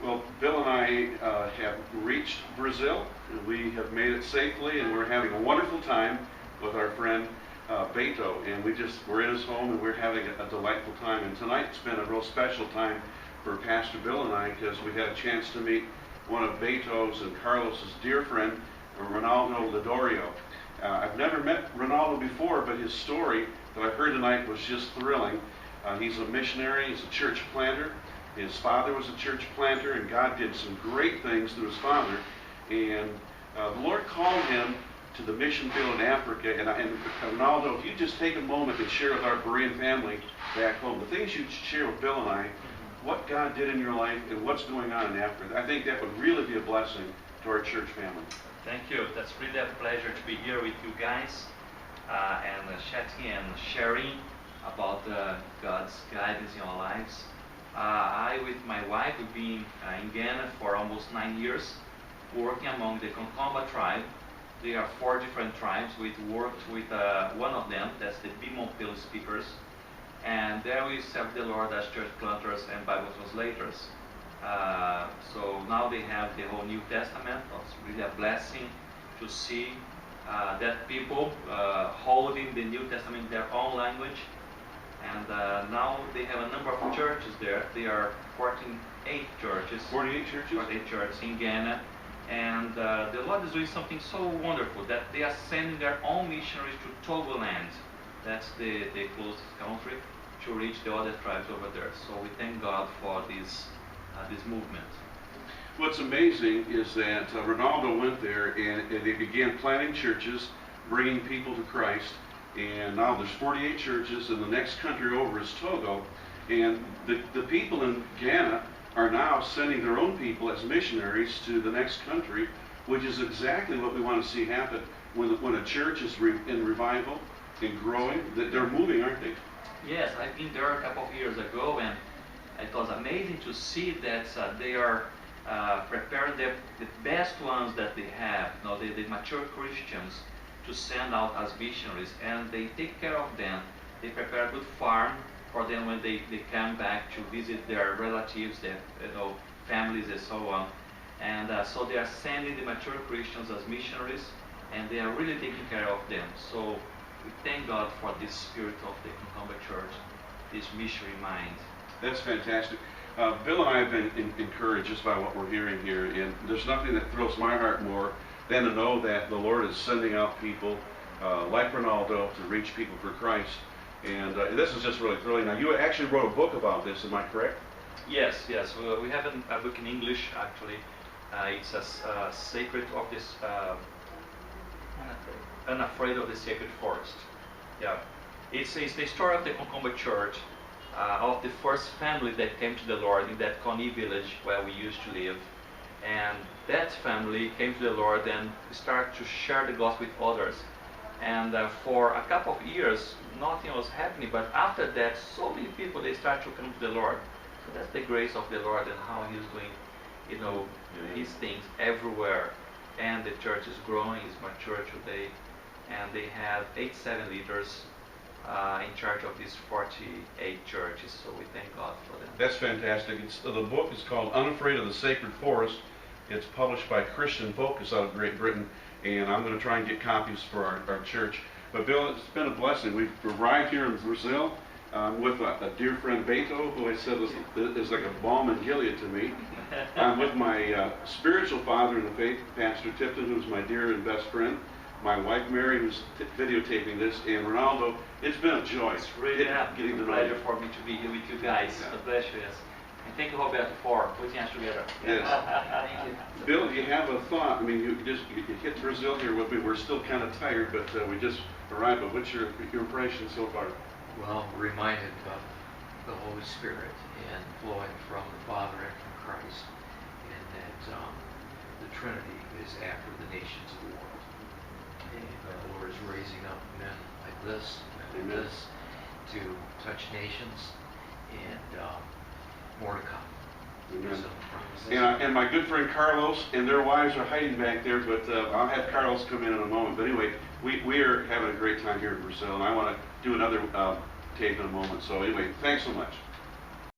Well, Bill and I have reached Brazil, and we have made it safely, and we're having a wonderful time with our friend Beto, and we're in his home, and we're having a delightful time. And tonight's been a real special time for Pastor Bill and I, because we had a chance to meet one of Beto's and Carlos's dear friend, Ronaldo Lidorio. I've never met Ronaldo before, but his story that I heard tonight was just thrilling. He's a missionary, he's a church planter. His father was a church planter, and God did some great things through his father. And the Lord called him to the mission field in Africa. And Ronaldo, if you just take a moment and share with our Berean family back home, the things you share with Bill and I, what God did in your life and what's going on in Africa, I think that would really be a blessing to our church family. Thank you. That's really a pleasure to be here with you guys and chatting and sharing about God's guidance in our lives. I, with my wife, have been in Ghana for almost 9 years, working among the Concomba tribe. There are 4 different tribes. We worked with one of them, that's the Bimonpil speakers. And there we serve the Lord as church planters and Bible translators. So now they have the whole New Testament. It's really a blessing to see that people holding the New Testament in their own language. And now they have a number of churches there. There are 48 churches. 48 churches? 48 churches in Ghana. And the Lord is doing something so wonderful that they are sending their own missionaries to Togoland. That's the closest country to reach the other tribes over there. So we thank God for this movement. What's amazing is that Ronaldo went there and they began planting churches, bringing people to Christ. And now there's 48 churches, and the next country over is Togo. And the people in Ghana are now sending their own people as missionaries to the next country, which is exactly what we want to see happen when a church is in revival and growing. They're moving, aren't they? Yes, I've been there a couple of years ago, and it was amazing to see that they are preparing the best ones that they have, the mature Christians, to send out as missionaries, and they take care of them. They prepare a good farm for them when they come back to visit their relatives, their families, and so on. And so they are sending the mature Christians as missionaries, and they are really taking care of them. So we thank God for this spirit of the Concomba Church, this missionary mind. That's fantastic. Bill and I have been encouraged just by what we're hearing here, and there's nothing that thrills my heart more than to know that the Lord is sending out people like Ronaldo to reach people for Christ. And this is just really thrilling. Now, you actually wrote a book about this, am I correct? Yes. We have a book in English, actually. It's a Sacred of this... Unafraid of the Sacred Forest. Yeah. It's the story of the Concomba Church, of the first family that came to the Lord in that Connie village where we used to live. And that family came to the Lord and started to share the gospel with others. And for a couple of years, nothing was happening. But after that, so many people, they start to come to the Lord. So that's the grace of the Lord and how He's doing, His things everywhere. And the church is growing, is mature today. And they have 87 leaders in charge of these 48 churches. So we thank God for them. That's fantastic. The book is called Unafraid of the Sacred Forest. It's published by Christian Focus out of Great Britain, and I'm going to try and get copies for our church. But Bill, it's been a blessing. We've arrived here in Brazil with a dear friend Beto, who I said is like a balm in Gilead to me. I'm with my spiritual father in the faith, Pastor Tipton, who's my dear and best friend. My wife Mary, who's videotaping this, and Ronaldo. It's been a joy. It's really getting a pleasure for me to be here with you guys. Yeah. A pleasure, yes. And thank you, Roberto, for putting us together. Yes. Thank you. Bill, do you have a thought? I mean, you hit Brazil here with me. We're still kind of tired, but we just arrived. But what's your impression so far? Well, reminded of the Holy Spirit and flowing from the Father and from Christ, and that the Trinity is after the nations of the world. And the Lord is raising up men like this, to touch nations, and more to come. Amen. And my good friend Carlos and their wives are hiding back there, but I'll have Carlos come in a moment. But anyway, we are having a great time here in Brazil, and I want to do another tape in a moment. So anyway, thanks so much.